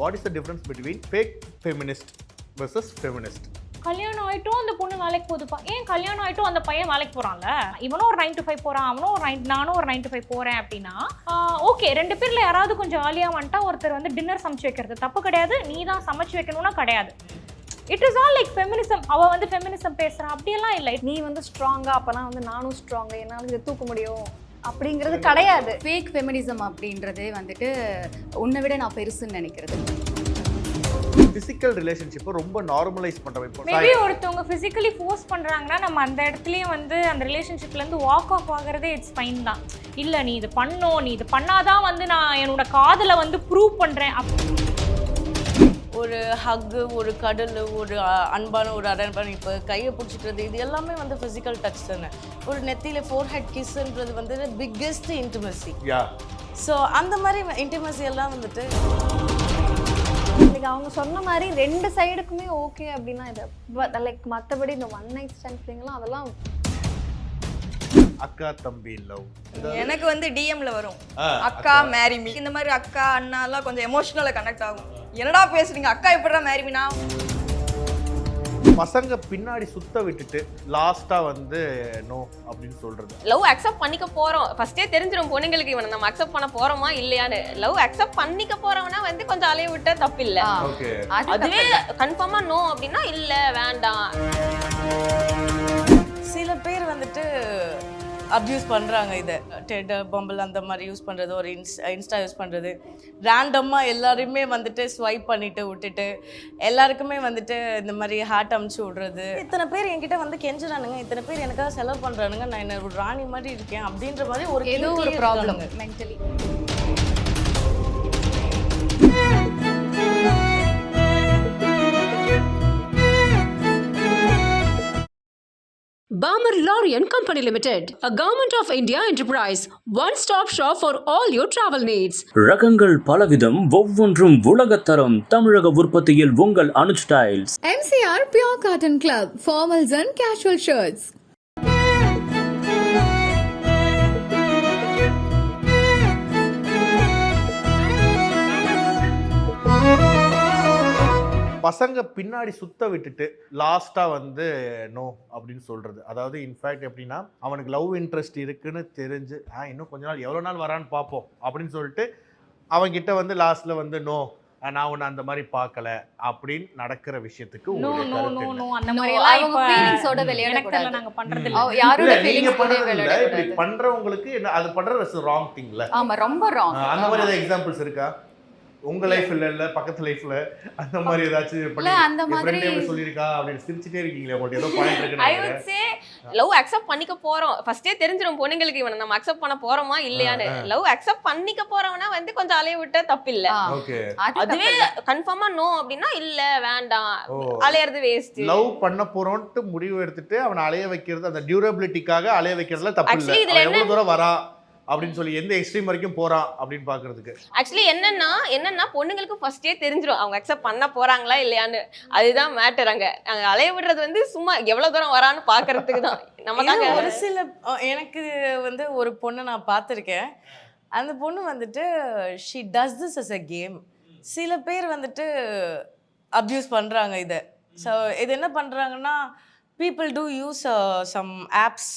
What is the difference between fake feminist versus feminist? கல்யாணம் ஆகிட்டும் அந்த பொண்ணு வேலைக்கு போகுதுப்பா. ஏன் கல்யாணம் ஆகிட்டும் அந்த பையன் வேலைக்கு போகிறான்ல, இவனும் ஒரு 9 to 5 போகிறான், அவனும் ஒரு நானும் ஒரு 9 to 5 போகிறேன் அப்படின்னா ஓகே, 2 பேரில் யாராவது கொஞ்சம் ஆலியாக வந்துட்டா ஒருத்தர் வந்து டின்னர் சமைச்சு வைக்கிறது தப்பு கிடையாது, நீ தான் சமைச்சு வைக்கணும்னா கிடையாது. It is all like feminism. அவள் வந்து ஃபெமினிசம் பேசுகிறான் அப்படியெல்லாம் இல்லை. நீ வந்து ஸ்ட்ராங்காக அப்போனா வந்து நானும் ஸ்ட்ராங்காக என்னால் இதை தூக்க முடியும் அப்படிங்கிறது கிடையாது. ஃபேக் ஃபெமினிசம் அப்படின்றதே வந்துட்டு உன்னை விட நான் பெருசுன்னு நினைக்கிறது. ஃபிசிக்கல் ரிலேஷன்ஷிப்பை ரொம்ப நார்மலைஸ் பண்ணுறோம். இப்போ மேபி ஒருத்தவங்க ஃபிசிக்கலி ஃபோர்ஸ் பண்ணுறாங்கன்னா நம்ம அந்த இடத்துலையும் வந்து அந்த ரிலேஷன்ஷிப்லேருந்து வாக் ஆஃப் ஆகிறதே இட்ஸ் ஃபைன் தான். இல்லை நீ இது பண்ணணும், நீ இது பண்ணாதான் வந்து நான் என்னோட காதலை வந்து ப்ரூவ் பண்ணுறேன். ஒரு ஹக்கு, ஒரு கடல், ஒரு அன்பான ஒரு அரவணைப்பு, கையை பிடிச்சிக்கிறது, இது எல்லாமே வந்து ஃபிசிக்கல் டச் தானே. ஒரு நெத்தியில் ஃபோர்ஹெட் கிஸ்ன்றது வந்து பிக்கெஸ்ட் இன்டிமசி. ஸோ அந்த மாதிரி இன்டிமசி எல்லாம் வந்துட்டு லைக் அவங்க சொன்ன மாதிரி 2 சைடுக்குமே ஓகே அப்படின்னா இது லைக். மற்றபடி இந்த ஒன் நைட் ஸ்டாண்ட் திங்லாம் அதெல்லாம் அக்கா தம்பி லவ் எனக்கு வந்து டிஎம்ல வரும், அக்கா மேரி மீ. இந்த மாதிரி அக்கா அண்ணாலாம் கொஞ்சம் எமோஷனலா கனெக்ட் ஆகும். என்னடா பேசுறீங்க, அக்கா எப்படிடா மேரி மீனா? பசங்க பின்னாடி சுத்த விட்டுட்டு லாஸ்டா வந்து நோ அப்படின்னு சொல்றது. லவ் அக்செப்ட் பண்ணிக்க போறோம் ஃபர்ஸ்டே தெரிஞ்சிடும் பொண்ணுங்களுக்கு, இவனை நம்ம அக்செப்ட் பண்ண போறோமா இல்லையான்னு. லவ் அக்செப்ட் பண்ணிக்க போறவனா வந்து கொஞ்சம் அலைய விட்டா தப்பு இல்ல. அதுவே கன்ஃபார்மா நோ அப்படின்னா இல்ல வேண்டாம். சில பேர் வந்துட்டு அப்யூஸ் பண்ணுறாங்க. இதை டெண்டர் பம்பிள் அந்த மாதிரி யூஸ் பண்ணுறது, ஒரு இன்ஸ்டா யூஸ் பண்ணுறது, ரேண்டமாக எல்லாருமே வந்துட்டு ஸ்வைப் பண்ணிவிட்டு விட்டுட்டு எல்லாருக்குமே வந்துட்டு இந்த மாதிரி ஹார்ட் அமுச்சு விட்றது. இத்தனை பேர் என்கிட்ட வந்து கெஞ்சுறானுங்க, இத்தனை பேர் எனக்காக செலவு பண்ணுறானுங்க, நான் என்ன ஒரு ராணி மாதிரி இருக்கேன் அப்படின்ற மாதிரி ஒரு ஏதோ ஒரு problem mentally. Barmer Lorry and Company Limited, a Government of India enterprise, one-stop shop for all your travel needs. ரகங்கள் பலவிதம், ஒவ்வொன்றும் உலகத்தரம். தமிழக உற்பத்தியில் உங்கள் Anuj styles. MCR Pure Cotton Club, formals and casual shirts. பசங்க பின்னாடி சுத்த விட்டுட்டு லாஸ்டா வந்து நோ அப்படின்னு சொல்றது. அதாவது இன்ஃபேக்ட் எப்படின்னா, அவனுக்கு லவ் இன்ட்ரெஸ்ட் இருக்குன்னு தெரிஞ்சு இன்னும் கொஞ்ச நாள் எவ்வளோ நாள் வரான்னு பார்ப்போம் அப்படின்னு சொல்லிட்டு அவன்கிட்ட வந்து லாஸ்ட்ல வந்து நோ, நான் உன்னை அந்த மாதிரி பார்க்கல அப்படின்னு நடக்கிற விஷயத்துக்கு இப்படி பண்றவங்களுக்கு அது பண்றது ராங் திங்ல. ரொம்ப ராங். அந்த மாதிரி ஏதாவது எக்ஸாம்பிள்ஸ் இருக்கா உங்க லைஃப்ல இல்ல பக்கத்து லைஃப்ல? அந்த மாதிரி ஏதாச்சும் அந்த மாதிரி சொல்லிருக்கா அப்படின்னு சிரிச்சிட்டே இருக்கீங்களே, உங்களுக்கு ஏதோ பாயிண்ட் இருக்கு. I would say love accept பண்ணிக்க போறோம் ஃபர்ஸ்டே தெரிஞ்சிடும் பொண்ணுங்களுக்கு, இவனை நம்ம அக்செப்ட் பண்ண போறோமா இல்லையான்னு. லவ் அக்செப்ட் பண்ணிக்க போறவனா வந்து கொஞ்சம் அலைய விட்டா தப்பு இல்ல. அதுவே கன்ஃபார்மா நோ அப்படின்னா இல்ல வேண்டாம், அலையறது வேஸ்ட். லவ் பண்ண போறோம்ட்டு முடிவு எடுத்துட்டு அவனை அலைய வைக்கிறது, அந்த டியூரபிலிட்டிக்காக அலைய வைக்கிறதுல தப்பு இல்ல. எவ்வளவு தூரம் வரா அப்படின்னு சொல்லி எந்த எக்ஸ்ட்ரீம் வரைக்கும் போறான் அப்படின்னு பாக்குறதுக்கு. ஆக்சுவலி என்னன்னா பொண்ணுங்களுக்கு ஃபர்ஸ்டே தெரிஞ்சிடும் அவங்க அக்செப்ட் பண்ண போறாங்களா இல்லையான்னு. அதுதான் மேட்டர். அங்க அலைய விடுறது வந்து சும்மா எவ்வளவு தூரம் வரான்னு பாக்குறதுக்கு தான். நமக்காக ஒரு சில எனக்கு வந்து ஒரு பொண்ணை நான் பார்த்துருக்கேன். அந்த பொண்ணு வந்துட்டு she does this as a game. சில பேர் வந்துட்டு அப்யூஸ் பண்ணுறாங்க இதை. ஸோ இது என்ன பண்ணுறாங்கன்னா, people do use some apps,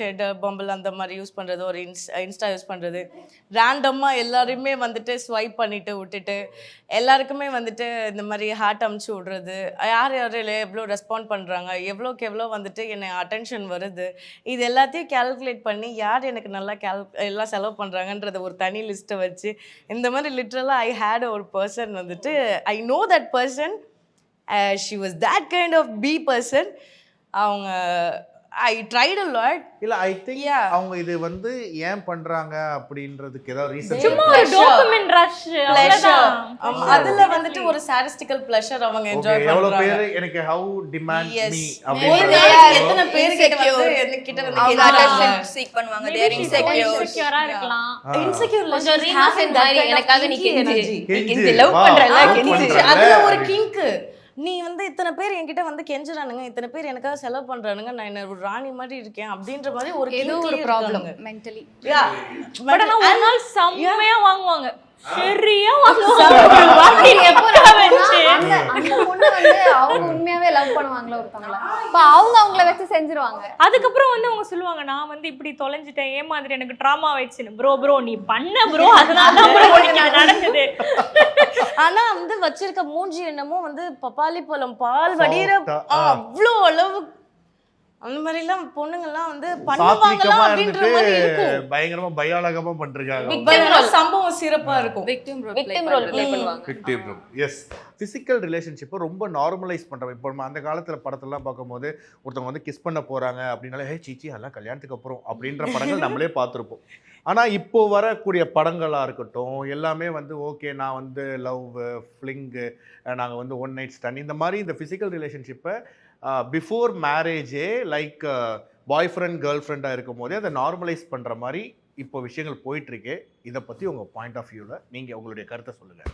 Tinder Bumble அந்த மாதிரி யூஸ் பண்ணுறது, ஒரு இன்ஸ்டா யூஸ் பண்ணுறது, ரேண்டமாக எல்லாருமே வந்துட்டு ஸ்வைப் பண்ணிவிட்டு விட்டுட்டு எல்லாருக்குமே வந்துட்டு இந்த மாதிரி ஹார்ட் அமுச்சு விட்றது, யார் எவ்வளோ ரெஸ்பாண்ட் பண்ணுறாங்க, எவ்வளோக்கு எவ்வளோ வந்துட்டு என்னை அட்டென்ஷன் வருது, இது எல்லாத்தையும் கேல்குலேட் பண்ணி யார் எனக்கு நல்லா எல்லாம் செலவு பண்ணுறாங்கன்றத ஒரு தனி லிஸ்ட்டை வச்சு இந்த மாதிரி லிட்ரலாக ஐ ஹேட் ஒரு பர்சன் வந்துட்டு, I know that person, she was that kind of B person. அவங்க I tried a lot. இல்ல ஐ திங்க் அவங்க இது வந்து ஏன் பண்றாங்க அப்படின்றதுக்கு ஏதாவது ரீசன். சும்மா ஒரு டோபமைன் ரஷ் அவ்வளவுதான். அதுல வந்துட்டு ஒரு சாடிஸ்டிக்கல் ப்ளஷர் அவங்க என்ஜாய் பண்றாங்க. எவ்வளவு பேர் எனக்கு ஹவ் டிமாண்ட் மீ அப்படி எத்தனை பேர் கிட்ட வந்து அட்டென்ஷன் சீக் பண்ணுவாங்க. they are இன்செக்யூரா இருக்கலாம். இன்செக்யூர் கொஞ்சம் ரீசன் மாதிரி எனக்காக நீ கெஞ்சி லவ் பண்றல கெஞ்சி அதுல ஒரு கிங்க். நீ வந்து இத்தனை பேர் என்கிட்ட வந்து கெஞ்சுறானுங்க, இத்தனை பேர் எனக்காக செலவு பண்றானுங்க, நான் என்ன ஒரு ராணி மாதிரி இருக்கேன் அப்படின்ற மாதிரி ஒரு ஏதோ ஒரு ப்ராப்ளம் மென்டலி. பட் ஆனா ஒரு நாள் செம்மையா வாங்குவாங்க, சரியா அந்த பொண்ணு வந்து அவங்க உண்மையாவே லவ் பண்ணுவாங்களா ஒருத்தவங்கள, அப்ப அவங்க அவங்கள வச்சு செஞ்சிருவாங்க. அதுக்கப்புறம் வந்து அவங்க சொல்லுவாங்க, நான் வந்து இப்படி தொலைஞ்சிட்டேன், ஏன் மாதிரி எனக்கு ட்ராமா ஆயிடுச்சுன்னு. ப்ரோ நீ பண்ண ப்ரோ, அதனால தான் நடந்தது. ஆனா வந்து வச்சிருக்க மூஞ்சி என்னமோ வந்து பப்பாளி பழம் பால் வடிகிற அவ்வளோ அளவு அந்த மாதிரி எல்லாம் பொண்ணுங்கெல்லாம் வந்து பண்ணுவாங்களா அப்படின்ற மாதிரி இருக்கும். பயங்கரமா பயாலகமா பண்றாங்க. சம்பவம் சிறப்பா இருக்கும். விக்டிம் ரோல் ப்ளே பண்ணுவாங்க. Victim role, yes. ஃபிசிக்கல் ரிலேஷன்ஷிப்பை ரொம்ப நார்மலைஸ் பண்ணுறோம். இப்போ நம்ம அந்த காலத்தில் படத்தெல்லாம் பார்க்கும்போது ஒருத்தவங்க வந்து கிஸ் பண்ண போகிறாங்க அப்படின்னாலே சீச்சி அதெல்லாம் கல்யாணத்துக்கு அப்புறம் அப்படின்ற படங்கள் நம்மளே பார்த்துருப்போம். ஆனால் இப்போ வரக்கூடிய படங்களாக இருக்கட்டும் எல்லாமே வந்து ஓகே, நான் வந்து லவ் ஃப்ளிங்கு, நாங்கள் வந்து ஒன் நைட் ஸ்டாண்ட், இந்த மாதிரி இந்த ஃபிசிக்கல் ரிலேஷன்ஷிப்பை பிஃபோர் மேரேஜே லைக் பாய் ஃப்ரெண்ட் கேர்ள் ஃப்ரெண்டாக இருக்கும் போதே அதை நார்மலைஸ் பண்ணுற மாதிரி இப்போ விஷயங்கள் போயிட்டுருக்கு. இதை பற்றி உங்கள் பாயிண்ட் ஆஃப் வியூவில் நீங்கள் உங்களுடைய கருத்தை சொல்லுங்கள்.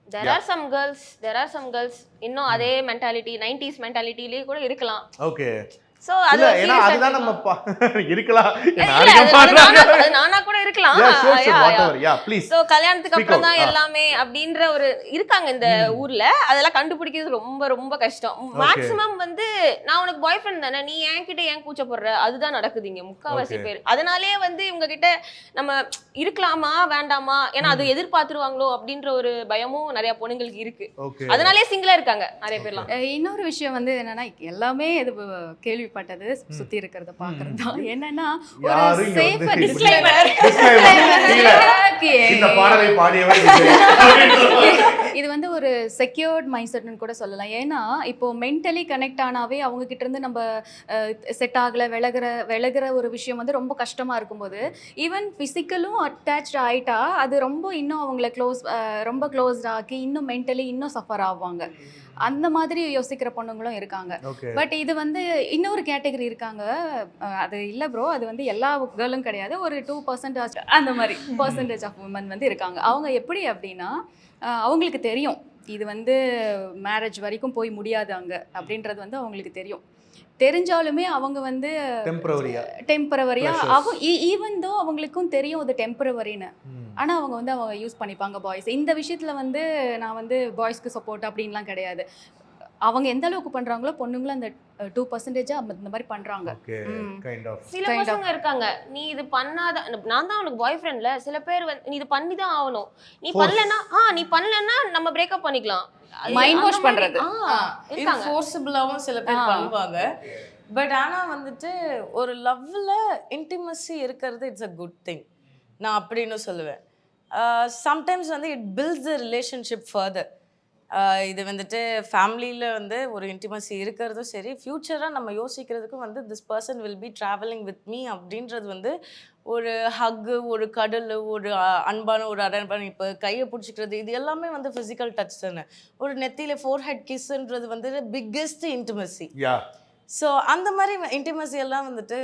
There are some girls இன்னும் அதே மென்டாலிட்டி 90s மென்டாலிட்டிலேயே கூட இருக்கலாம். ஓகே. சோ அது ஏன்னா அதுதான் நம்ம இருக்கலாம், நானா கூட இருக்கலாம். சோ கல்யாணத்துக்கு அப்புறம் தான் எல்லாமே அப்படின்ற ஒரு இருக்காங்க இந்த ஊர்ல. அதெல்லாம் கண்டுபிடிக்கிறது ரொம்ப ரொம்ப கஷ்டம். மேக்ஸிமம் வந்து நான் உனக்கு பாய் ஃப்ரெண்ட் தானே, நீ என்கிட்ட ஏன் கூச்சப்படுற, அதுதான் நடக்குது இங்க முக்காவாசி பேர். அதனாலே வந்து இவங்க கிட்ட நம்ம இருக்கலாமா வேண்டாமா, ஏன்னா அது எதிர்பார்த்துருவாங்களோ அப்படின்ற ஒரு பயமும் நிறைய பொண்ணுங்களுக்கு இருக்கு. அதனாலே சிங்கிளா இருக்காங்க நிறைய பேர்லாம். இன்னொரு விஷயம் வந்து என்னன்னா, எல்லாமே இது கேள்விப்பட்டது சுத்தி இருக்கிறத பாக்குறது தான். என்னன்னா ஒரு சேஃப் டிஸ்க்ளைமர், இந்த பாடலை பாடியவர் இது வந்து ஒரு செக்யூர்ட் மைண்ட் செட்னு கூட சொல்லலாம். ஏன்னா இப்போ மென்டலி கனெக்ட் ஆனாவே அவங்க கிட்ட இருந்து நம்ம செட் ஆகல விலகிற ஒரு விஷயம் வந்து ரொம்ப கஷ்டமா இருக்கும்போது ஈவன் பிசிக்கலும் அட்டாச் ஆயிட்டா அது ரொம்ப இன்னும் அவங்கள ரொம்ப க்ளோஸ்ட் ஆக்கி இன்னும் மென்டலி இன்னும் சஃபர் ஆவாங்க. அந்த மாதிரி யோசிக்கிற பொண்ணுங்களும் இருக்காங்க. பட் இது வந்து இன்னொரு கேட்டகரி இருக்காங்க, அது இல்லை ப்ரோ, அது வந்து எல்லா கேர்ளும் கிடையாது, ஒரு 2% அந்த மாதிரி பர்சன்டேஜ் ஆஃப் உமன் வந்து இருக்காங்க. அவங்க எப்படி அப்படின்னா அவங்களுக்கு தெரியும் இது வந்து மேரேஜ் வரைக்கும் போய் முடியாது அங்கே அப்படின்றது வந்து அவங்களுக்கு தெரிஞ்சாலுமே அவங்க வந்து டெம்பரவரியா ஈவன் தோ அவங்களுக்கும் தெரியும் அது டெம்பரவரின்னு, ஆனால் அவங்க யூஸ் பண்ணிப்பாங்க பாய்ஸ். இந்த விஷயத்தில் வந்து நான் வந்து பாய்ஸ்க்கு சப்போர்ட் அப்படின்லாம் கிடையாது. அவங்க எந்த அளவுக்கு பண்றாங்களோ பொண்ணுங்களும் அந்த 2% அந்த மாதிரி பண்றாங்க. சில பசங்க இருக்காங்க, நீ இது பண்ணாத, நான் தான் உனக்கு பாய் ஃப்ரெண்ட்ல, சில பேர் நீ இது பண்ணி தான் ஆகணும், நீ பண்ணலன்னா நம்ம பிரேக்கப் பண்ணிக்கலாம். மைண்ட் வாஷ் பண்றது ஃபோர்ஸபிளாவும் சில பேர் பண்ணுவாங்க. பட் ஆனா வந்துட்டு ஒரு லவ்ல இன்டிமசி இருக்கிறது இட்ஸ் அ குட் திங் நான் அப்படின்னு சொல்லுவேன். சம்டைம்ஸ் வந்து it builds the relationship further. இது வந்துட்டு ஃபேமிலியில் வந்து ஒரு இன்டிமசி இருக்கிறதும் சரி, ஃப்யூச்சராக நம்ம யோசிக்கிறதுக்கும் வந்து this person will be travelling with me அப்படின்றது வந்து ஒரு ஹக்கு, ஒரு கடல், ஒரு அன்பான ஒரு அரண்பான, இப்போ கையை பிடிச்சிக்கிறது, இது எல்லாமே வந்து ஃபிசிக்கல் டச் தானே. ஒரு நெத்தியில் ஃபோர்ஹெட் கிஸ்ன்றது வந்து பிக்கெஸ்ட் இன்டிமசி. ஸோ அந்த மாதிரி இன்டிமசி எல்லாம் வந்துட்டு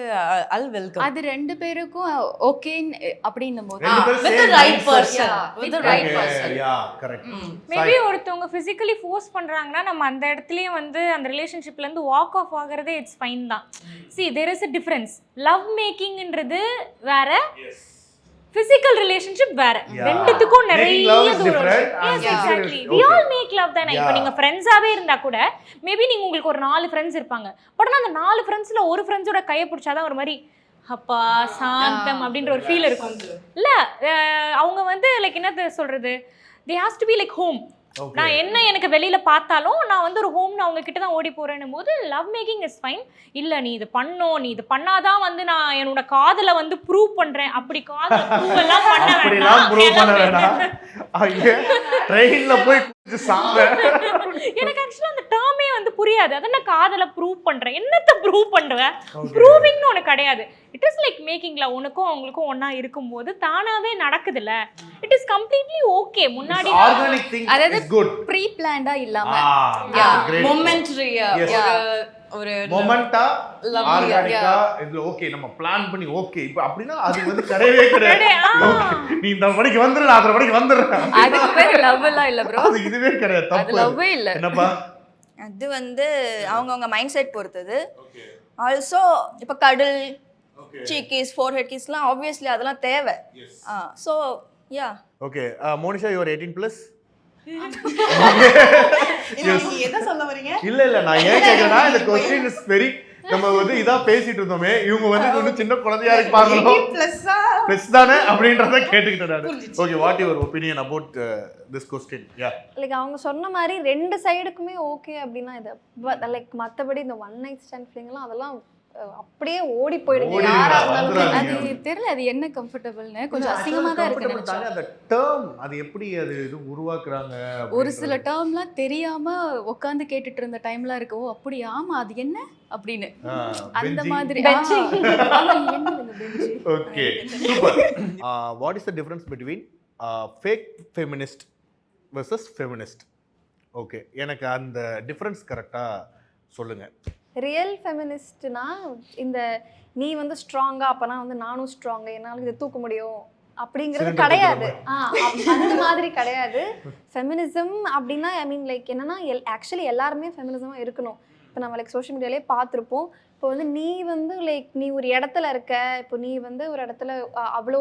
அல் வெல்கம். அது ரெண்டு பேருக்கும் ஓகே அப்படின்னும் போது மேபி ஒருத்தவங்க ஃபிசிக்கலி ஃபோர்ஸ் பண்றாங்கன்னா நம்ம அந்த இடத்துலயே வந்து அந்த ரிலேஷன்ஷிப்ல இருந்து வாக் ஆஃப் ஆகுறதே இட்ஸ் ஃபைன் தான். see there is a difference. Love மேக்கிங்ன்றது வேற, physical relationship வேற. ரெண்டுத்துக்கும் நிறைய தூரம். Yes, exactly. We all make love தானே. இப்போ நீங்க ஃப்ரெண்ட்ஸாவே இருந்தா கூட மேபி நீங்க உங்களுக்கு ஒரு 4 ஃப்ரெண்ட்ஸ் இருப்பாங்க. பட் அந்த 4 ஃப்ரெண்ட்ஸ்ல ஒரு ஃப்ரெண்ட்ஸோட கையை பிடிச்சாதான் ஒரு மாதிரி அப்பா சாந்தம் அப்படின்ற ஒரு ஃபீல் இருக்கும். இல்ல அவங்க வந்து லைக் என்ன சொல்றது, they has to be like home. நான் என்ன எனக்கு வெளியில பார்த்தாலும் நான் வந்து ஒரு ஹோம்னு அவங்க கிட்ட தான் ஓடி போறேன்னும் போது லவ் மேக்கிங் இஸ் ஃபைன். இல்ல நீ இது பண்ணணும், நீ இது பண்ணாதான் வந்து நான் என்னோட காதலை வந்து ப்ரூவ் பண்றேன், அப்படி காதலை ப்ரூவ் எல்லாம் பண்ண வேண்டாம். ட்ரெயின்ல போய் எனக்கு ஆக்சுவலா அந்த டேர்மே வந்து புரியாது. அத நான் காதலை ப்ரூவ் பண்றேன், என்னத்தை ப்ரூவ் பண்ணுவேன், ப்ரூவிங்னு ஒன்று கிடையாது. இட் இஸ் லைக் மேக்கிங்ல உனக்கும் அவங்களுக்கும் ஒன்னா இருக்கும்போது தானாவே நடக்குதுல்ல. It is completely okay. முன்னாடி அதாவது ப்ரீ பிளான்டா இல்லாம மொமெண்டரியா ஒரு மொமெண்டா ஆர்கானிக்கா இதுல ஓகே நம்ம பிளான் பண்ணி ஓகே இப்போ அப்படினா அது வந்து கிடையவே கிடையாது. நீ இந்த மணிக்கு வந்துரு, நான் 3 மணிக்கு வந்துறேன், அது பேர் லவ் எல்லாம் இல்ல bro. அது இதுவே கிடையாது, தப்பு. அது லவ்வே இல்ல. என்னப்பா அது வந்து அவங்கவுங்க மைண்ட் செட் பொறுத்தது. ஆல்சோ இப்போ கடல் சீக்கிஸ் 4 ஹெட் கிஸ்லாம் ஆப்வியஸ்லி அதெல்லாம் தேவை. So yeah. Okay Monisha you are 18 plus. என்ன சொல்ல வரீங்க? இல்ல நான் ஏன் கேக்குறேன்னா இந்த क्वेश्चन இஸ் வெரி நம்ம வந்து இதா பேசிட்டு இருந்தோமே இவங்க வந்து இன்னும் சின்ன குழந்தையா இருப்பாங்களோ ப்ளஸ் தானே அப்படின்றத கேட்டுக்கிட்டேன் நான். Okay what your opinion about this question? Yeah like அவங்க சொன்ன மாதிரி ரெண்டு சைடுக்குமே ஓகே அப்படின்னா இது லைக் மற்றபடி இந்த ஒன் நைட் ஸ்டாண்ட் ஃபீலிங்லாம் அதெல்லாம் அப்படியே ஓடி போயிடுங்க யாரா இருந்தாலும். அது தெரியல அது என்ன கம்ஃபர்டபுள்னு கொஞ்சம் அசிங்கமா தான் இருக்கு நினைச்சேன். அந்த டேர்ம் அது எப்படி அது இது உருவாக்குறாங்க ஒரு சில டேர்ம்லாம் தெரியாம உட்காந்து கேட்டுட்டு இருந்த டைம்லாம் இருக்கு. ஓ அப்படி ஆமா அது என்ன அப்படின்னு அந்த மாதிரி. Okay super. What is the difference between fake feminist versus feminist? Okay எனக்கு அந்த டிஃபரன்ஸ் கரெக்டா சொல்லுங்க. ரியல் ஃபெமினிஸ்ட்னா இந்த நீ வந்து ஸ்ட்ராங்கா அப்பனா வந்து நானும் ஸ்ட்ராங் என்னால இதை தூக்க முடியும் அப்படிங்கிறது கிடையாது. அந்த மாதிரி கிடையாது. ஃபெமினிசம் அப்படின்னா ஐ மீன் லைக் என்னன்னா ஆக்சுவலி எல்லாருமே ஃபெமினிசமா இருக்கணும். இப்போ நம்ம லைக் சோஷியல் மீடியாலே பார்த்துருப்போம். இப்போ வந்து நீ வந்து லைக் நீ ஒரு இடத்துல இருக்க, இப்போ நீ வந்து ஒரு இடத்துல அவ்வளோ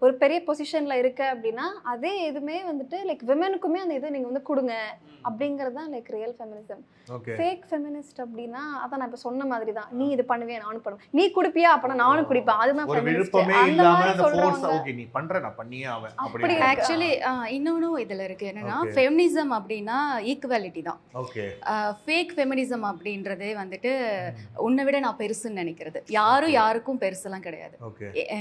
ஒரு பெரிய பொசிஷனில் இருக்க அப்படின்னா அதே எதுவுமே வந்துட்டு லைக் விமெனுக்குமே அந்த இது நீங்கள் வந்து கொடுங்க அப்படிங்கிறது தான் like real feminism. Fake feminist அப்படின்னா அதான் நான் இப்போ சொன்ன மாதிரி தான். நீ இது பண்ணுவேன் நானும் பண்ணுவேன், நீ குடிப்பியா அப்பனா நானும் குடிப்பேன், அதுதான் ஃபெமினிஸ்ட். அந்த மாதிரி சொல்றவங்க ஓகே நீ பண்ற நான் பண்ணியே ஆவேன் அப்படி ஆக்சுவலி இன்னொன்னும் இதுல இருக்கு என்னன்னா ஃபெமினிசம் அப்படின்னா ஈக்குவாலிட்டி தான். ஓகே ஃபேக் ஃபெமினிசம் அப்படின்றதே வந்துட்டு உன்னை விட நான் பெருசுன்னு நினைக்கிறது. யாரும் யாருக்கும் பெருசெல்லாம் கிடையாது.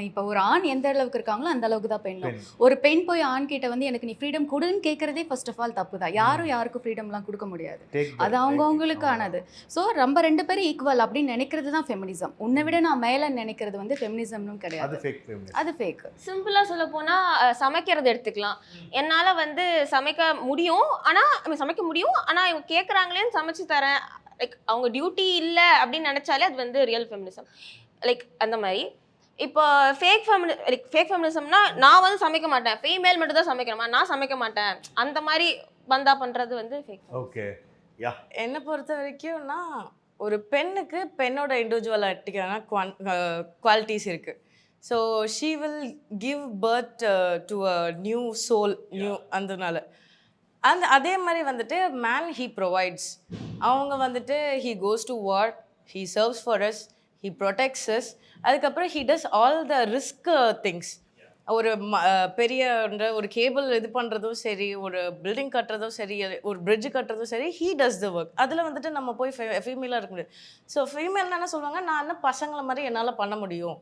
இப்போ ஒரு ஆண் எந்த அளவுக்கு இருக்காங்களோ அந்த அளவுக்கு தான் பெண்ணும். ஒரு பெண் போய் ஆண் கிட்ட வந்து எனக்கு நீ ஃப்ரீடம் கொடுன்னு கேட்கறதே ஃபர்ஸ்ட் ஆஃப் ஆல் தப்பு தான். யாரும் யாருக்கும் ஃப்ரீடம்லாம் கொடுக்க முடியாது. அது அவங்கவுங்களுக்கானது. ஸோ நம்ம ரெண்டு பேரும் ஈக்குவல் அப்படின்னு நினைக்கிறது தான் ஃபெமினிசம். உன்னை விட நான் மேலே நினைக்கிறது வந்து ஃபெமினிசம்னும் கிடையாது. அது ஃபேக். சிம்பிளா சொல்ல போனா சமைக்கிறது எடுத்துக்கலாம். என்னால வந்து சமைக்க முடியும் ஆனா இவங்க கேட்குறாங்களேன்னு சமைச்சு தரேன். லைக் அவங்க டியூட்டி இல்லை அப்படின்னு நினைச்சாலே அது வந்து ரியல் ஃபெமினிசம். லைக் அந்த மாதிரி இப்போ ஃபேக் ஃபெமினிசம்னா நான் வந்து சமைக்க மாட்டேன், ஃபீமேல் மட்டும் தான் சமைக்கணுமா, நான் சமைக்க மாட்டேன், அந்த மாதிரி வந்தா பண்றது வந்து ஃபேக். ஓகே யா என்னை பொறுத்த வரைக்கும்னா ஒரு பெண்ணுக்கு பெண்ணோட இண்டிவிஜுவலாட்டிக்கான குவாலிட்டிஸ் இருக்கு. So she will give birth to a new soul new. அதனால அதே மாதிரி வந்துட்டு மேன் ஹீ ப்ரொவைட்ஸ். அவங்க வந்துட்டு he goes to war, he serves for us, he protects us. அதுக்கப்புறம் he does all the risk things. ஒரு பெரிய ஒரு கேபிள் இது பண்ணுறதும் சரி, ஒரு பில்டிங் கட்டுறதும் சரி, ஒரு பிரிட்ஜ் கட்டுறதும் சரி, ஹீ டஸ் த ஒர்க். அதில் வந்துட்டு நம்ம போய் ஃபீமேலாக இருக்க முடியாது. ஸோ ஃபீமேல்னா என்ன சொல்லுவாங்க, நான் என்ன பசங்களை மாதிரி என்னால் பண்ண முடியும்,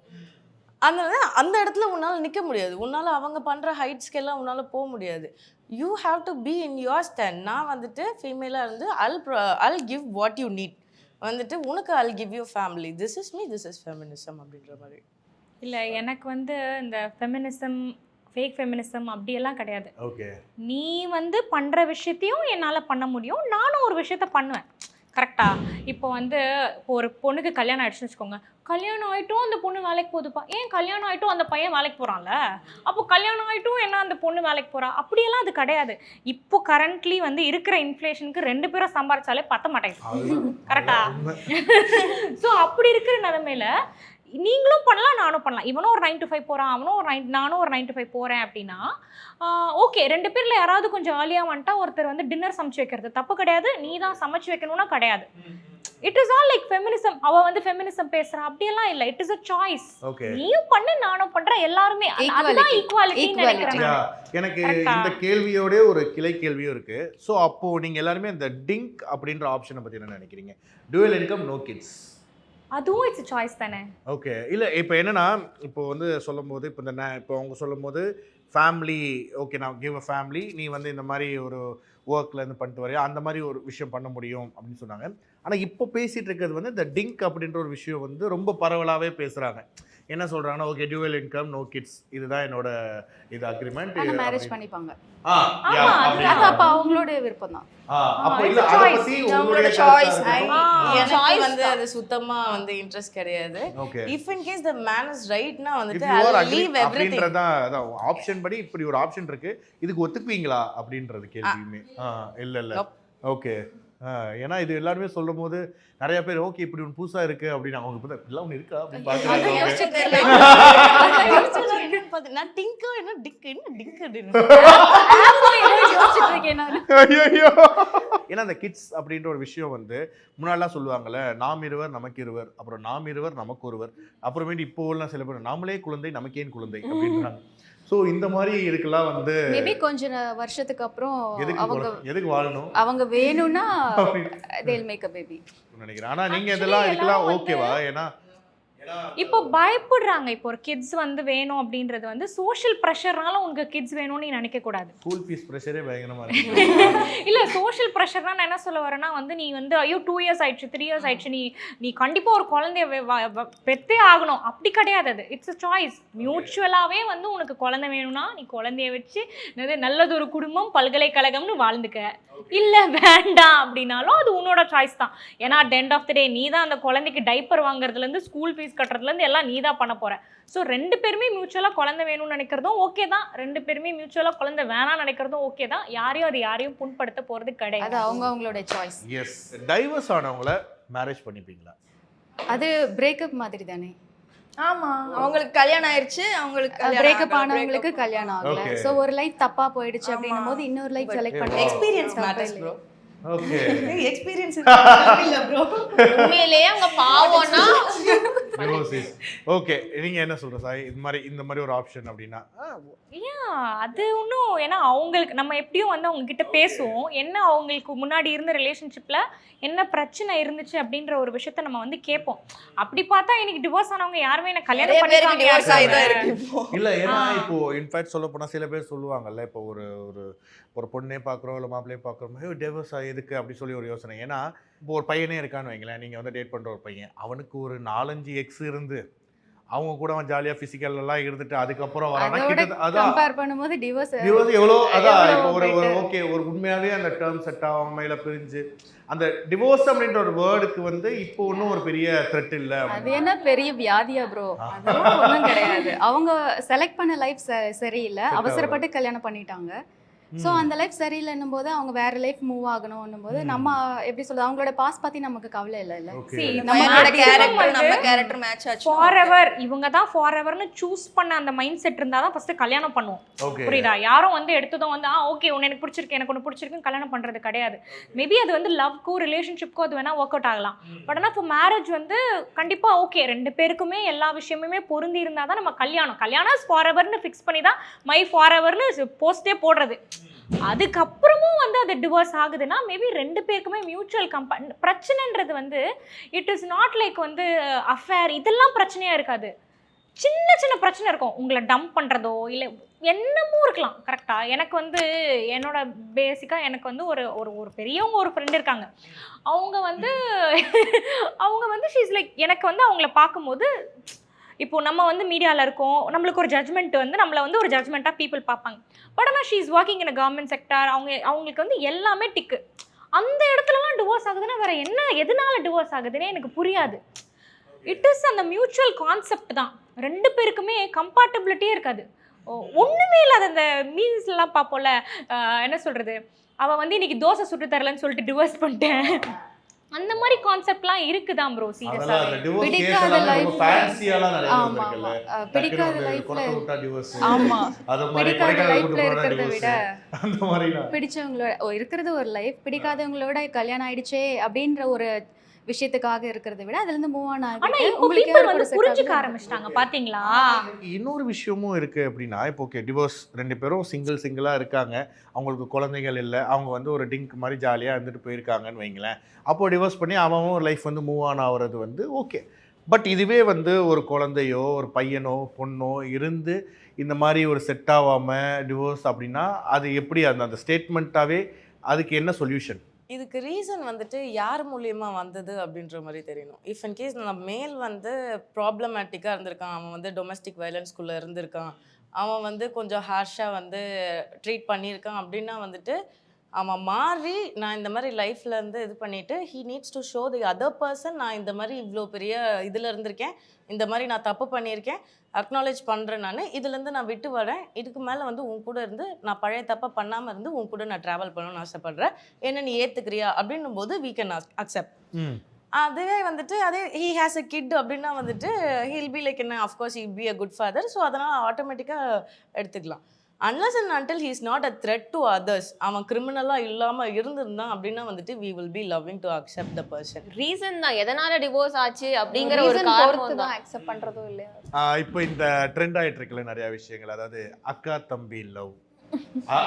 அந்த இடத்துல உன்னால் நிற்க முடியாது, உன்னால் அவங்க பண்ணுற ஹைட்ஸ்க்கெல்லாம் உன்னால் போக முடியாது. You have to be in your stand. நான் வந்துட்டு ஃபீமேலாக இருந்து I'll give what you need. வந்துட்டு உனக்கு I'll give you family. This is me, this is feminism அப்படின்ற மாதிரி. இல்லை எனக்கு வந்து இந்த ஃபெமினிசம் ஃபேக் ஃபெமினிசம் அப்படியெல்லாம் கிடையாது. நீ வந்து பண்ணுற விஷயத்தையும் என்னால் பண்ண முடியும், நானும் ஒரு விஷயத்த பண்ணுவேன். கரெக்டா? இப்போ வந்து இப்போ ஒரு பொண்ணுக்கு கல்யாணம் ஆயிடுச்சுன்னு வச்சுக்கோங்க, கல்யாணம் ஆகிட்டும் அந்த பொண்ணு வேலைக்கு போகுதுப்பா, ஏன் கல்யாணம் ஆகிட்டும் அந்த பையன் வேலைக்கு போகிறான்ல, அப்போ கல்யாணம் ஆகிட்டும் என்ன அந்த பொண்ணு வேலைக்கு போகிறா, அப்படியெல்லாம் அது கிடையாது. இப்போ கரண்ட்லி வந்து இருக்கிற இன்ஃப்ளேஷனுக்கு 2 பேரும் சம்பாரிச்சாலே பத்த மாட்டேங்குது. கரெக்டா? ஸோ அப்படி இருக்கிற நிலைமையில நீங்களும் பண்ணலாம் நானும் பண்ணலாம். இவனும் ஒரு 9 to 5 போகிறான், நானும் ஒரு 9 to 5 போகிறேன் அப்படின்னா ஓகே 2 பேரில் யாராவது கொஞ்சம் ஏர்லியாக வந்துட்டா ஒருத்தர் வந்து டின்னர் சமைச்சு வைக்கிறது தப்பு கிடையாது, நீ தான் சமைச்சு வைக்கணும்னா கிடையாது. It is all like feminism. அவ வந்து ஃபெமினிசம் பேசுறா அப்படியெல்லாம் இல்லை. It is a choice. நீயும் பண்ணு நானும் பண்றேன், எல்லாருமே அதுதான் ஈக்குவாலிட்டின்னு நினைக்கிறேன். எனக்கு இந்த கேள்வியோட ஒரு கிளை கேள்வியும் இருக்கு. ஸோ அப்போ நீங்க எல்லாருமே இந்த டிங்க் அப்படின்ற ஆப்ஷனை பத்தி என்ன நினைக்கிறீங்க? டுவல் இன்கம் நோ கிட்ஸ், அதுவும் இட்ஸ் சாய்ஸ் தானே. ஓகே இல்லை இப்போ என்னன்னா இப்போ வந்து சொல்லும் போது இப்போ அவங்க சொல்லும் போது ஃபேமிலி ஓகே நான் கிவ் அ ஃபேமிலி, நீ வந்து இந்த மாதிரி ஒரு ஒர்க்கில் இருந்து பண்ணிட்டு வரையா அந்த மாதிரி ஒரு விஷயம் பண்ண முடியும் அப்படின்னு சொன்னாங்க. ஆனால் இப்போ பேசிகிட்டு இருக்கிறது வந்து இந்த டிங்க் அப்படின்ற ஒரு விஷயம் வந்து ரொம்ப பரவலாகவே பேசுகிறாங்க. என்ன சொல்கிறாங்கன்னா okay dual income no kids, இதுதான் என்னோட இது அக்ரிமெண்ட், மேரேஜ் பண்ணிப்பாங்க. அப்ப அவங்களோட விருப்பம் தான். அப்ப இல்ல அத பத்தி உங்களுடைய சாய்ஸ். எனக்கு வந்து அது சுத்தமா வந்து இன்ட்ரஸ்ட் கிடையாது. If in case the man is right னா வந்துட்டு I'll leave everything. அதான் ஆப்ஷன் படி இப்படி ஒரு ஆப்ஷன் இருக்கு, இதுக்கு ஒத்துக்குவீங்களா அப்படின்றது கேள்வியுமே. இல்ல ஓகே ஏன்னா இது எல்லாருமே சொல்லும் போது நிறைய பேர் ஓகே இப்படி ஒன்று புதுசா இருக்கு அப்படின்னு அவங்க இப்போ எல்லாம் ஒன்று இருக்கா அப்படின்னு பார்க்குறாங்க. நான் டிங்கு என்ன டிங்கு என்ன டிங்கு அப்படின்னு யோசிச்சுட்டு இருக்கேன் நான். ஐயோ ஏன்னா அந்த கிட்ஸ் அப்படின்ற ஒரு விஷயம் வந்து முன்னாடிலாம் சொல்லுவாங்கல்ல, நாம் இருவர் நமக்கு இருவர், அப்புறம் நாம் இருவர் நமக்கு ஒருவர், அப்புறமேட்டு இப்போ எல்லாம் சில பேர் நாமளே குழந்தை நமக்கேன் குழந்தை அப்படின்றாங்க. ஸோ இந்த மாதிரி இதுக்கெல்லாம் வந்து மேபி கொஞ்ச வருஷத்துக்கு அப்புறம் எதுக்கு வாழணும் அவங்க வேணும்னா they'll make a baby நினைக்கிறேன். ஆனா நீங்க இதுக்கெல்லாம் ஓகேவா? ஏன்னா இப்போ பயப்படுறாங்க. இப்போ ஒரு கிட்ஸ் வந்து வேணும் அப்படின்றது வந்து சோஷியல் ப்ரெஷர்னால உங்க கிட்ஸ் வேணும்னு நீ நினைக்க கூடாது. ஸ்கூல் ஃபீஸ் ப்ரெஷரே பயங்கரமா இருக்கு. இல்ல சோஷியல் ப்ரெஷர்னா நான் என்ன சொல்ல வரேன்னா வந்து நீ வந்து ஐயோ 2 இயர்ஸ் ஆயிடுச்சு 3 இயர்ஸ் ஆயிடுச்சு நீ கண்டிப்பா ஒரு குழந்தைய பெத்தே ஆகணும் அப்படி கிடையாது. அது இட்ஸ் அ சாய்ஸ். மியூச்சுவலாவே வந்து உனக்கு குழந்தை வேணும்னா நீ குழந்தைய வச்சு நல்லது ஒரு குடும்பம் பல்கலைக்கழகம்னு வாழ்ந்துக்க. இல்ல வேண்டாம் அப்படின்னாலும் அது உன்னோட சாய்ஸ் தான். ஏன்னா அட் எண்ட் ஆஃப் த டே நீ தான் அந்த குழந்தைக்கு டைப்பர் வாங்குறதுல இருந்து ஸ்கூல் ஃபீஸ் கட்டுறதுல இருந்து எல்லாம் நீ தான் பண்ண போற. ஸோ 2 பேருமே மியூச்சுவலா குழந்தை வேணும்னு நினைக்கிறதும் ஓகே தான், 2 பேருமே மியூச்சுவலா குழந்தை வேணாம்னு நினைக்கிறதும் ஓகே தான். யாரையும் புண்படுத்த போறது கிடையாது. அது அவங்களோட சாய்ஸ். எஸ். டைவர்ஸ் ஆனவங்கள மேரேஜ் பண்ணிப்பீங்களா? அது பிரேக்கப் மாதிரி தானே. ஆமா, அவங்களுக்கு கல்யாணம் ஆயிருச்சு, அவங்களுக்கு பிரேக்கப் ஆனவங்களுக்கு கல்யாணம் ஆகல. சோ ஒரு லைஃப் தப்பா போயிடுச்சு அப்படின்னும் போது இன்னொரு லைஃப் செலக்ட் பண்ண experience matters bro. Okay. Experience இல்ல ப்ரோ. உண்மையிலேயே அவங்க பாவம்னா ஓகே. நீங்க என்ன சொல்ற சாய்? இந்த மாதிரி ஒரு ஆப்ஷன் அப்படின்னா அது ஒன்றும் ஏன்னா அவங்களுக்கு நம்ம எப்படியும் வந்து அவங்க கிட்ட பேசுவோம். என்ன அவங்களுக்கு முன்னாடி இருந்த ரிலேஷன்ஷிப்ல என்ன பிரச்சனை இருந்துச்சு அப்படின்ற ஒரு விஷயத்த நம்ம வந்து கேட்போம். அப்படி பார்த்தா இன்னைக்கு டிவோர்ஸ் ஆனவங்க யாருமே என்ன கல்யாணம் பண்ணிருக்காங்க இல்ல. ஏன்னா இப்போ இன்ஃபேக்ட் சொல்ல போனா சில பேர் சொல்லுவாங்கல்ல, இப்போ ஒரு பொண்ணே பார்க்குறோம் இல்லை மாப்பிள்ளையே பார்க்குறோம் டிவோர்ஸ் எதுக்கு அப்படி சொல்லி ஒரு யோசனை. ஏன்னா இப்போ ஒரு பையனே இருக்கான்னு வைங்களேன், நீங்கள் வந்து டேட் பண்ணுற ஒரு பையன், அவனுக்கு ஒரு 4-5 எக்ஸ் இருந்து அவங்க கூட அவன் ஜாலியாக ஃபிசிக்கல் எல்லாம் இருந்துட்டு அதுக்கப்புறம் கம்பேர் பண்ணும்போது டிவோர்ஸ் எவ்வளோ அதான் இப்போ ஒரு ஓகே ஒரு உண்மையாகவே அந்த டேர்ம் செட் ஆகாமையில பிரிஞ்சு அந்த டிவோர்ஸ் அப்படின்ற ஒரு வேர்டுக்கு வந்து இப்போ ஒன்றும் ஒரு பெரிய த்ரெட் இல்லை. அது என்ன பெரிய வியாதியா ப்ரோ? அதெல்லாம் ஒன்றும் கிடையாது. அவங்க செலக்ட் பண்ண லைஃப் சரியில்லை, அவசரப்பட்டு கல்யாணம் பண்ணிட்டாங்க. ஸோ அந்த லைஃப் சரியில்லைன்னும் போது அவங்க வேற லைஃப் மூவ் ஆகணும்னும் போது நம்ம எப்படி சொல்றது, அவங்களோட பாஸ் பத்தி நமக்கு கவலை இல்லை. நம்மளோட கேரக்டர் நம்ம கேரக்டர் மேட்ச் ஆச்சு. ஃபாரெவர் இவங்க தான் ஃபாரெவர்னு சூஸ் பண்ண அந்த மைண்ட் செட் இருந்தா தான் ஃபர்ஸ்ட் கல்யாணம் பண்ணுவோம். புரியுதா? யாரும் வந்து எடுத்ததும் வந்து ஓகே உன்னை எனக்கு பிடிச்சிருக்கு எனக்கு ஒன்று பிடிச்சிருக்குன்னு கல்யாணம் பண்றது கிடையாது. மேபி அது வந்து லவ்க்கோ ரிலேஷன்ஷிப்க்கோ அது வேணா ஒர்க் அவுட் ஆகலாம். பட் ஆனால் ஃபார் மேரேஜ் வந்து கண்டிப்பா ஓகே 2 பேருக்குமே எல்லா விஷயமுமே பொருந்தி இருந்தா தான் நம்ம கல்யாணம் ஃபாரெவர்னு ஃபிக்ஸ் பண்ணி தான் மை ஃபாரெவர்னு போஸ்டே போடுறது. அதுக்கப்புறமும் வந்து அது டிவோர்ஸ் ஆகுதுன்னா மேபி 2 பேருக்குமே மியூச்சுவல் பிரச்சனைன்றது வந்து இட் இஸ் நாட் லைக் வந்து அஃபேர் இதெல்லாம் பிரச்சனையா இருக்காது. சின்ன பிரச்சனை இருக்கும். உங்களை டம்ப் பண்ணுறதோ இல்லை என்னமோ இருக்கலாம். கரெக்டாக எனக்கு வந்து என்னோட பேசிக்காக எனக்கு வந்து ஒரு பெரியவங்க ஒரு ஃப்ரெண்டு இருக்காங்க. அவங்க வந்து ஷீஸ் லைக் எனக்கு வந்து அவங்கள பார்க்கும்போது இப்போ நம்ம வந்து மீடியாவில் இருக்கோம், நம்மளுக்கு ஒரு ஜட்மெண்ட் வந்து நம்மளை வந்து ஒரு ஜட்மெண்ட்டாக பீப்புள் பார்ப்பாங்க. பட் ஆனால் she is working in government sector. அவங்களுக்கு வந்து எல்லாமே டிக்கு. அந்த இடத்துலலாம் டிவோர்ஸ் ஆகுதுன்னா வேற என்ன எதனால டிவோர்ஸ் ஆகுதுன்னே எனக்கு புரியாது. இட் இஸ் அந்த மியூச்சுவல் கான்செப்ட் தான். 2 பேருக்குமே கம்பேட்டபிலிட்டியே இருக்காது. ஒன்றுமே இல்லாத அந்த மீன்ஸ்லாம் பார்ப்போம்ல, என்ன சொல்கிறது, அவள் வந்து இன்னைக்கு தோசை சுட்டு தரலன்னு சொல்லிட்டு டிவோர்ஸ் பண்ணிட்டேன் அந்த மாதிரி கான்செப்ட்லாம் இருக்குதான் ப்ரோ. சீரியஸா பிடிக்காத லைஃப்ல இருக்கிறத விட பிடிச்சவங்களோட இருக்கிறது ஒரு லைஃப், பிடிக்காதவங்களோட கல்யாணம் ஆயிடுச்சே அப்படின்ற ஒரு விஷயத்துக்காக இருக்கிறத விட அதுல இருந்து மூவ் ஆன் ஆகுது. உங்களுக்கு புரிஞ்சுக்க ஆரம்பிச்சிட்டாங்க பாத்தீங்களா? இன்னொரு விஷயமும் இருக்கு அப்படின்னா இப்போ ஓகே டிவோர்ஸ் 2 பேரும் சிங்கிளா இருக்காங்க, அவங்களுக்கு குழந்தைகள் இல்லை, அவங்க வந்து ஒரு டிங்க் மாதிரி ஜாலியாக இருந்துட்டு போயிருக்காங்கன்னு வைங்களேன். அப்போ டிவோர்ஸ் பண்ணி அவன் ஒரு லைஃப் வந்து மூவ் ஆன் ஆகிறது வந்து ஓகே. பட் இதுவே வந்து ஒரு குழந்தையோ ஒரு பையனோ பொண்ணோ இருந்து இந்த மாதிரி ஒரு செட் ஆகாமல் டிவோர்ஸ் அப்படின்னா அது எப்படி அந்த ஸ்டேட்மெண்ட்டாகவே அதுக்கு என்ன சொல்யூஷன்? இதுக்கு ரீசன் வந்துட்டு யார் மூலியமாக வந்தது அப்படின்ற மாதிரி தெரியணும். இஃப் இன் கேஸ் நம்ம மேல் வந்து ப்ராப்ளமேட்டிக்காக இருந்திருக்கான், அவன் வந்து டொமஸ்டிக் வயலன்ஸ்குள்ளே இருந்திருக்கான், அவன் வந்து கொஞ்சம் ஹார்ஷாக வந்து ட்ரீட் பண்ணியிருக்கான் அப்படின்னா வந்துட்டு அவன் மாறி நான் இந்த மாதிரி லைஃப்ல இருந்து இது பண்ணிட்டு he needs to show the other person நான் இந்த மாதிரி இவ்வளோ பெரிய இதில் இருந்திருக்கேன், இந்த மாதிரி நான் தப்பு பண்ணியிருக்கேன், அக்னாலேஜ் பண்ணுறேன், நான் இதுலேருந்து நான் விட்டு வரேன், இதுக்கு மேலே வந்து உன் கூட இருந்து நான் பழைய தப்பை பண்ணாமல் இருந்து உன் கூட நான் ட்ராவல் பண்ணணும்னு ஆசைப்பட்றேன், என்ன நீ ஏற்றுக்கிறியா அப்படின்னும் போது we can accept. அதுவே வந்துட்டு அதே ஹீ ஹேஸ் அ கிட் அப்படின்னா வந்துட்டு ஹீல் பி லைக் என்ன of course he'll be a good father. So அதனால் ஆட்டோமேட்டிக்காக எடுத்துக்கலாம். unless and until he is not a threat to others, அவன் கிரிமினலாக இல்லாமல் இருந்திருந்தான் அப்படின்னா வந்துட்டு we will be loving to accept the person. Reason தான் எதனால டிவோர்ஸ் ஆச்சு அப்படிங்கிற ஒரு காரணம் தான் அக்செப்ட் பண்றதோ இல்லையா. இப்போ இந்த ட்ரெண்ட் ஆயிட்டு இருக்குல்ல நிறைய விஷயங்கள், அதாவது அக்கா தம்பி லவ்,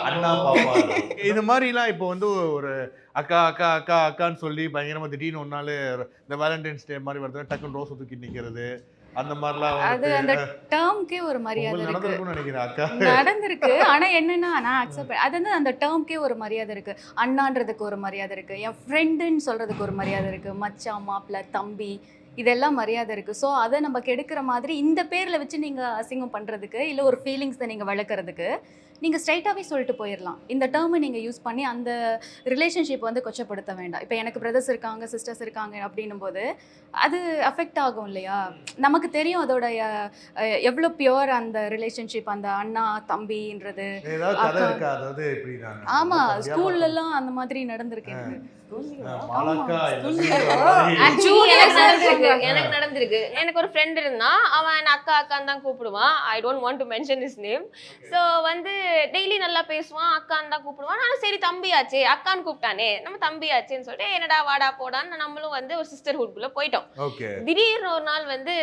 அண்ணா பாப்பா love. இது மாதிரிலாம் இப்போ வந்து ஒரு அக்கா அக்கா அக்கா அக்கான்னு சொல்லி பயங்கரமா திடீர்னு ஒரு நாள் இந்த வேலண்டைன்ஸ் டே மாதிரி வருது, டக்குன்னு ரோஸ் தூக்கி நிற்கிறது, அந்த மாதிரிலாம் அது அந்த டேர்ம்க்கே ஒரு மரியாதை இருக்கு. நடந்திருக்கும்னு நினைக்கிறேன் அக்கா. நடந்திருக்கு. ஆனா என்னன்னா நான் அக்செப்ட் அது வந்து அந்த டேர்ம்க்கே ஒரு மரியாதை இருக்கு. அண்ணான்றதுக்கு ஒரு மரியாதை இருக்கு, என் ஃப்ரெண்டுன்னு சொல்றதுக்கு ஒரு மரியாதை இருக்கு, மச்சான் மாப்பிள்ளை தம்பி இதெல்லாம் மரியாதை இருக்கு. ஸோ அதை நம்ம கெடுக்கிற மாதிரி இந்த பேர்ல வச்சு நீங்க அசிங்கம் பண்றதுக்கு இல்லை ஒரு ஃபீலிங்ஸை நீங்க வளர்க்கறதுக்கு நீங்க ஸ்ட்ரைட்டாகவே சொல்லிட்டு போயிடலாம். இந்த டேர்மை நீங்க யூஸ் பண்ணி அந்த ரிலேஷன்ஷிப் வந்து கொச்சப்படுத்த வேண்டாம். இப்போ எனக்கு பிரதர்ஸ் இருக்காங்க சிஸ்டர்ஸ் இருக்காங்க அப்படின்னும் போது அது அஃபெக்ட் ஆகும் இல்லையா. நமக்கு தெரியும் அதோட எவ்வளோ பியூர் அந்த ரிலேஷன்ஷிப், அந்த அண்ணா தம்பின்றது. ஆமா ஸ்கூல்லலாம் அந்த மாதிரி நடந்திருக்கு. எனக்கு நடந்திருக்கு. எனக்கு ஒரு ஃப்ரெண்ட் இருந்தான், அவன் என்ன அக்கா அக்கான்னு தான் கூப்பிடுவான். I don't want to mention his name. So வந்து டெய்லி நல்லா பேசுவான், அக்கான்னு தான் கூப்பிடுவான். நானும் சரி தம்பியாச்சே அக்கான்னு கூப்பிட்டானே நம்ம தம்பியாச்சேன்னு சொல்லிட்டு என்னடா வாடா போடான்னு நம்மளும் வந்து ஒரு சிஸ்டர்ஹுட்குள்ள போயிட்டோம். திடீர்னு ஒரு நாள் வந்து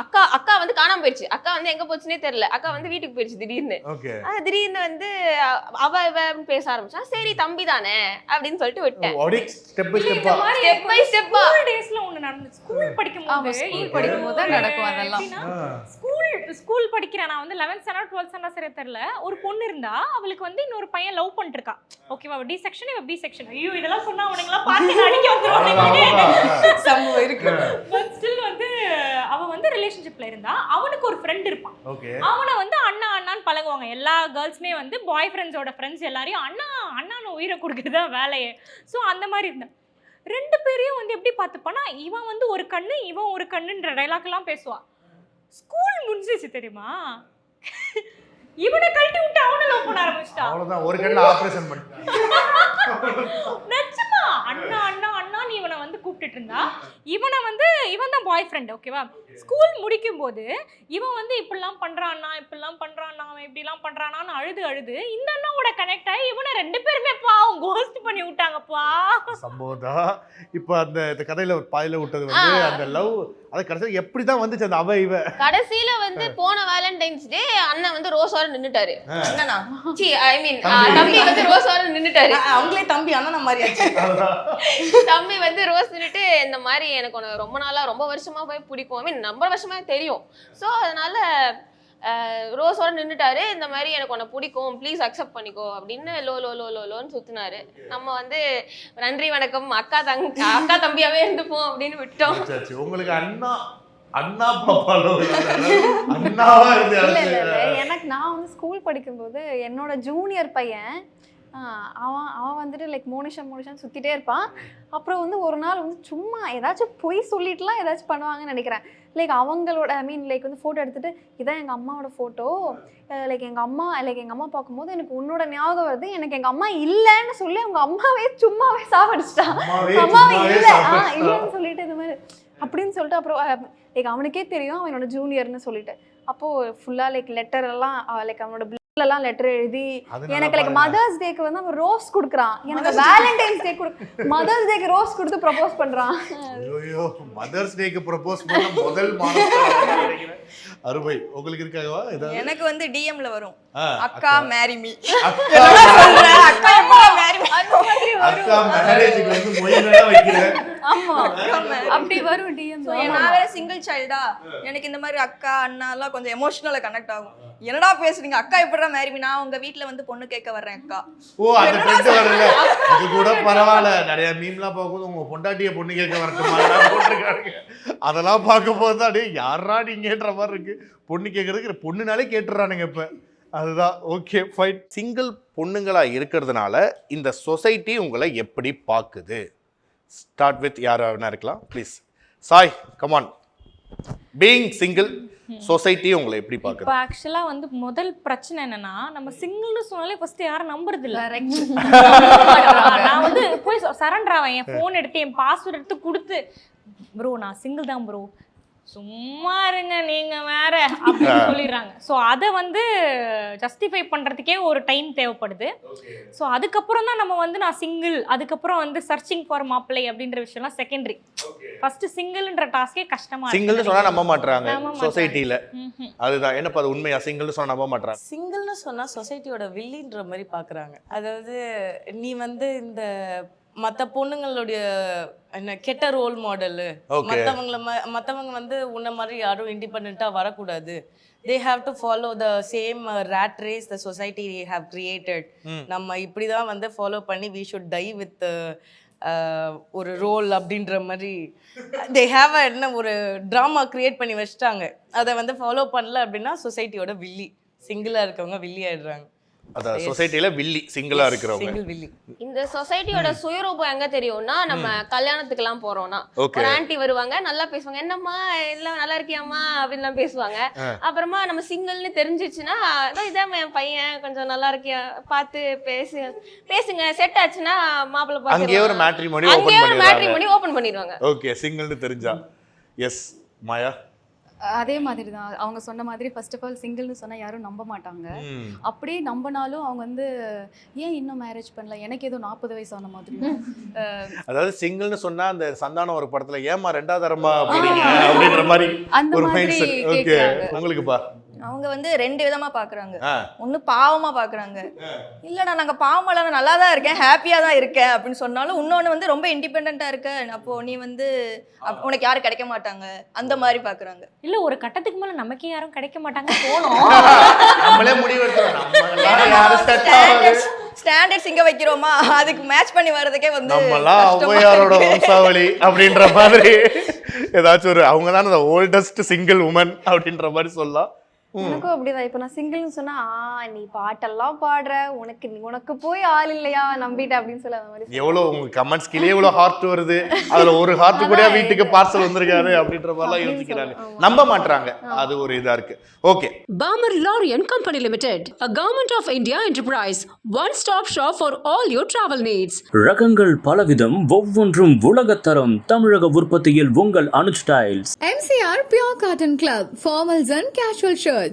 அக்கா அக்கா வந்து காணாம போயிடுச்சு. அக்கா வந்து எங்க போச்சுன்னே தெரியல. அக்கா வந்து வீட்டுக்கு போயிடுச்சு திடீர்னு. திடீர்னு வந்து அவ பேச ஆரம்பிச்சா. சரி தம்பி தானே அப்படின்னு சொல்லிட்டு விட்டேன். ஸ்டெப் பை ஸ்டெப்பா ஸ்கூல் டேஸ்ல ஒன்னு நடந்துச்சு. ஸ்கூல் படிக்கும்போது தான் நடக்கும் அதெல்லாம். ஸ்கூல் படிக்கிறேன் நான் வந்து 11th ஸ்டாண்டர்ட் 12th ஸ்டாண்டர்ட் சரியா தெரியல. ஒரு பொண்ணு இருந்தா, அவளுக்கு வந்து இன்னொரு பையன் லவ் பண்ணிட்டு இருக்கா. ஓகேவா, டி செக்ஷன் இவ பி செக்ஷன். ஐயோ இதெல்லாம் சொன்னா அவனுங்களா பார்த்து அடிக்க வந்துருவாங்க. சம்பவம் இருக்கு. பட் ஸ்டில் வந்து அவ வந்து ரிலேஷன்ஷிப்ல இருந்தா, அவனுக்கு ஒரு ஃப்ரெண்ட் இருப்பான். அவனை வந்து அண்ணா அண்ணான்னு பழகுவாங்க. எல்லா கேர்ள்ஸ்மே வந்து பாய் ஃப்ரெண்ட்ஸோட ஃப்ரெண்ட்ஸ் எல்லாரையும் அண்ணா அண்ணான்னு உயிரை கொடுக்குறதா வேலையே. ஸோ அந்த மாதிரி இருந்தா ரெண்டு பேரையும் வந்து எப்படி பார்த்துப்பானா, இவன் வந்து ஒரு கண்ணு இவன் ஒரு கண்ணுன்ற டைலாக் எல்லாம் பேசுவா. ஸ்கூல் முடிஞ்சிச்சு தெரியுமா, இவனை கழட்டி விட்டு அவனை லவ் பண்ண ஆரம்பிச்சிட்டா. அவ்வளவுதான், ஒரு கண்ணுல ஆபரேஷன் பண்ணிட்டான். நிஜமா அண்ணா அண்ணா அண்ணா நீ இவனை வந்து கூப்பிட்டுட்டு இருந்தா, இவனை வந்து இவன் தான் பாய் ஃப்ரெண்ட். ஓகேவா, ஸ்கூல் முடிக்கும் போது இவன் வந்து இப்படிலாம் பண்றான்னா இப்படிலாம் பண்றான்னா அவன் இப்படிலாம் பண்றானான்னு அழுது அழுது இந்த அண்ணாவோட கனெக்ட் ஆகி இவனை ரெண்டு பேருமே பாவம் கோஸ்ட் பண்ணி விட்டாங்கப்பா. சம்பவம் தான். இப்போ அந்த கதையில பாயில விட்டது வந்து அந்த லவ், அது கடைசியில எப்படிதான் வந்துச்சு அந்த அவ இவ. கடைசியில வந்து போன வேலண்டைன்ஸ் டே அண்ணன் வந்து ரோஸோட நின்னுட்டாரு. அண்ணனா ஐ மீன் தம்பி வந்து ரோஸோட நின்னுட்டாரு. அவங்களே தம்பி அண்ணனா மாதிரி ஆச்சு. தம்பி வந்து ரோஸ் நின்னுட்டு இந்த மாதிரி எனக்கு உனக்கு ரொம்ப நாளா ரொம்ப வருஷமா போய் பிடிக்கும், ஐ மீன் ரொம்ப வருஷமா தெரியும். ஸோ அதனால ரோஸோட நின்றுட்டாரு. இந்த மாதிரி எனக்கு உன்னை பிடிக்கும், ப்ளீஸ் அக்செப்ட் பண்ணிக்கோ அப்படின்னு லோன்னு சுத்தினாரு. நம்ம வந்து நன்றி வணக்கம் அக்கா தம்பியாவே இருந்துப்போம் அப்படின்னு விட்டோம். உங்களுக்கு அண்ணா பாப்பாலோ அண்ணாவா இருந்து எனக்கு நான் வந்து ஸ்கூல் படிக்கும்போது என்னோட ஜூனியர் பையன் அவன் வந்துட்டு லைக் மோனிஷான்னு சுற்றிட்டே இருப்பான். அப்புறம் வந்து ஒரு நாள் வந்து சும்மா ஏதாச்சும் பொய் சொல்லிட்டுலாம் ஏதாச்சும் பண்ணுவாங்கன்னு நினைக்கிறேன். லைக் அவங்களோட ஐ மீன் லைக் வந்து ஃபோட்டோ எடுத்துகிட்டு இதான் எங்கள் அம்மாவோட ஃபோட்டோ, லைக் எங்கள் அம்மா பார்க்கும்போது எனக்கு உன்னோட ஞாபகம் வருது, எனக்கு எங்கள் அம்மா இல்லைன்னு சொல்லி அவங்க அம்மாவே சும்மாவே சாவடிச்சிட்டான். அம்மாவே இல்லைன்னு சொல்லிட்டு இந்த மாதிரி அப்படின்னு சொல்லிட்டு அப்புறம் லைக் அவனுக்கே தெரியும் அவன் என்னோட ஜூனியர்னு சொல்லிட்டு. அப்போது ஃபுல்லாக லைக் லெட்டர் எல்லாம் லைக் அவனோட எல்லாம் லெட்டர் எழுதி எனக்கு லைக் மதர்ஸ் டேக்கு வந்து அவன் ரோஸ் கொடுக்குறான். எனக்கு வேலண்டைன்ஸ் டே மதர்ஸ் டேக்கு ரோஸ் கொடுத்து ப்ரப்போஸ் பண்றான். ஐயோ மதர்ஸ் டேக்கு ப்ரப்போஸ் பண்ண முதல் மாதம் அருமை. உங்களுக்கு இருக்காகவா? எனக்கு வந்து டிஎம்ல வரும் அக்கா மேரி மீ. அக்கா மேரேஜ்க்கு வந்து மொய்னா வைக்கிறேன். ஆமா அப்படி வரும் டிஎம். நான் வேற சிங்கிள் சைல்டா, எனக்கு இந்த மாதிரி அக்கா அண்ணா எல்லாம் கொஞ்சம் எமோஷனலா கனெக்ட் ஆகும். என்னடா பேசுறீங்க அக்கா எப்படிடா மேரி நான் உங்க வீட்ல வந்து பொண்ணு கேட்க வர்றேன் அக்கா. ஓ அந்த ட்ரெண்ட் வரல, இது கூட பரவாயில்ல. நிறைய மீம்லாம் பார்க்கும்போது உங்க பொண்டாட்டிய பொண்ணு கேட்க வரட்டுமா போட்டிருக்காங்க. அதெல்லாம் பார்க்கும்போது தான் யாரா நீங்கன்ற மாதிரி இருக்கு. பொண்ணு கேட்கறதுக்கு பொண்ணுனாலே கேட்டுறானுங்க. இப்ப அதுதான் ஓகே ஃபைன். சிங்கிள் பொண்ணுங்களா இருக்கிறதுனால இந்த சொசைட்டி உங்களை எப்படி பார்க்குது? ஸ்டார்ட் வித் யாராவது இருக்கலாம் please. Sai come on. Being single society உங்களை எப்படி இப்போ பார்க்குது? ஆக்சுவலாக வந்து முதல் பிரச்சனை என்னன்னா, நம்ம சிங்கிள்னு சொன்னாலே ஃபர்ஸ்ட் யாரும் நம்புறது இல்லை. நான் வந்து போய் சரண்டர் ஆவேன், என் ஃபோன் எடுத்து என் பாஸ்வேர்ட் எடுத்து கொடுத்து, ப்ரோ நான் சிங்கிள் தான் ப்ரோ, சும்மா இருங்க நீங்க வேற அப்படின்னு சொல்லிடுறாங்க. ஸோ அதை வந்து ஜஸ்டிஃபை பண்றதுக்கே ஒரு டைம் தேவைப்படுது. ஸோ அதுக்கப்புறம் தான் நம்ம வந்து நான் சிங்கிள், அதுக்கப்புறம் வந்து சர்ச்சிங் ஃபார் மாப்பிள்ளை அப்படின்ற விஷயம்லாம் செகண்டரி. ஃபர்ஸ்ட் சிங்கிள்ன்ற டாஸ்கே கஷ்டமா இருக்கு. சிங்கிள்னு சொன்னா நம்ப மாட்டாங்க சொசைட்டில. அதுதான் என்னப்பா அது உண்மையா? சிங்கிள்னு சொன்னா நம்ப மாட்டாங்க. சிங்கிள்னு சொன்னா சொசைட்டியோட வில்லின்ற மாதிரி பாக்குறாங்க. அதாவது நீ வந்து இந்த மற்ற பொண்ணுங்களுடைய என்ன கெட்ட ரோல் மாடலு, மற்றவங்க வந்து உன்ன மாதிரி யாரும் இண்டிபெண்ட்டாக வரக்கூடாது. they have to follow the same rat race the society have created. நம்ம இப்படி தான் வந்து ஃபாலோ பண்ணி we should die with ஒரு ரோல் அப்படின்ற மாதிரி they have என்ன ஒரு ட்ராமா கிரியேட் பண்ணி வச்சுட்டாங்க. அதை வந்து ஃபாலோ பண்ணல அப்படின்னா சொசைட்டியோட வில்லி. சிங்கிளாக இருக்கவங்க வில்லி ஆயிடுறாங்க. அதான் சொசைட்டில வில்லி சிங்கிளா இருக்கிறவங்க. சிங்கிள் வில்லி. இந்த சொசைட்டியோட சுயரூபம் எங்க தெரியும்னா, நம்ம கல்யாணத்துக்கு எல்லாம் போறோம்னா ஒரு ஆன்ட்டி வருவாங்க, நல்லா பேசுவாங்க, என்னம்மா எல்லாம் நல்லா இருக்கியாம்மா அப்படின்லாம் பேசுவாங்க. அப்புறமா நம்ம சிங்கிள்னு தெரிஞ்சிச்சுன்னா, இதான் என் பையன் கொஞ்சம் நல்லா இருக்கியா பார்த்து பேசுங்க, செட் ஆச்சுன்னா மாப்பிள்ளை பார்த்து அங்கேயே ஒரு மேட்ரிமோனி ஓபன் பண்ணிடுவாங்க. ஓகே சிங்கிள்னு தெரிஞ்சா. எஸ் மாயா. அதே மாதிரி தான் அவங்க சொன்ன மாதிரி ஃபர்ஸ்ட் ஆஃப் ஆல் சிங்கிள்னு சொன்னால் யாரும் நம்ப மாட்டாங்க. அப்படியே நம்பினாலும் அவங்க வந்து ஏன் இன்னும் மேரேஜ் பண்ணல, எனக்கு ஏதோ 40 வயசு ஆன மாதிரி. அதாவது சிங்கிள்னு சொன்னா அந்த சந்தானம் ஒரு படத்துல ஏமா ரெண்டாவது தரமா அப்படின்ற மாதிரி ஒரு மைண்ட் செட். ஓகே உங்களுக்குப்பா? அவங்க வந்து 2 விதமா பாக்குறாங்க. ஒண்ணு பாவமா பாக்குறாங்க, இல்லடா நாங்க பாவமால நல்லா தான் இருக்கேன், ஹாப்பியா தான் இருக்கேன் அப்படின்னு சொன்னாலும், இன்னொன்னு வந்து ரொம்ப இண்டிபெண்டா இருக்க, அப்போ நீ வந்து உனக்கு யாரும் கிடைக்க மாட்டாங்க அந்த மாதிரி பாக்குறாங்க. இல்ல ஒரு கட்டத்துக்கு மேல நமக்கே யாரும் கிடைக்க மாட்டாங்க போனோம், நம்மளே ஸ்டாண்டர்ட்ஸ் இங்க வைக்கிறோமா, அதுக்கு மேட்ச் பண்ணி வர்றதுக்கே வந்து நம்மலாம் ஔவையாரோட வம்சாவளி அப்படின்ற மாதிரி ஏதாச்சும் ஒரு அவங்க தான் அந்த ஓல்டஸ்ட் சிங்கிள் உமன் அப்படின்ற மாதிரி சொல்லலாம். எனக்கும் அப்படிதான். இப்போ நான் சிங்கிள்னு சொன்னா நீ பாட்டெல்லாம் பாடுற, உனக்கு போய் ஆள் இல்லையா நம்பிட்ட அப்படின்னு சொல்லி அந்த மாதிரி. எவ்வளவு உங்க கமெண்ட்ஸ் கீழே எவ்வளவு ஹார்ட் வருது, அதுல ஒரு ஹார்ட் கூட வீட்டுக்கு பார்சல் வந்திருக்காரு அப்படின்ற மாதிரிலாம் யோசிக்கிறாங்க, நம்ப மாட்டாங்க. அது ஒரு இதா இருக்கு. Okay. Barmer Lorry and Company Limited, a Government of India enterprise, one-stop shop for all your travel needs. ரகங்கள் பலவிதம், ஒவ்வொன்றும் உலகத்தரம். தமிழக உற்பத்தியில் உங்கள் Anuj styles. MCR Pure Cotton Club, formals and casual shirts.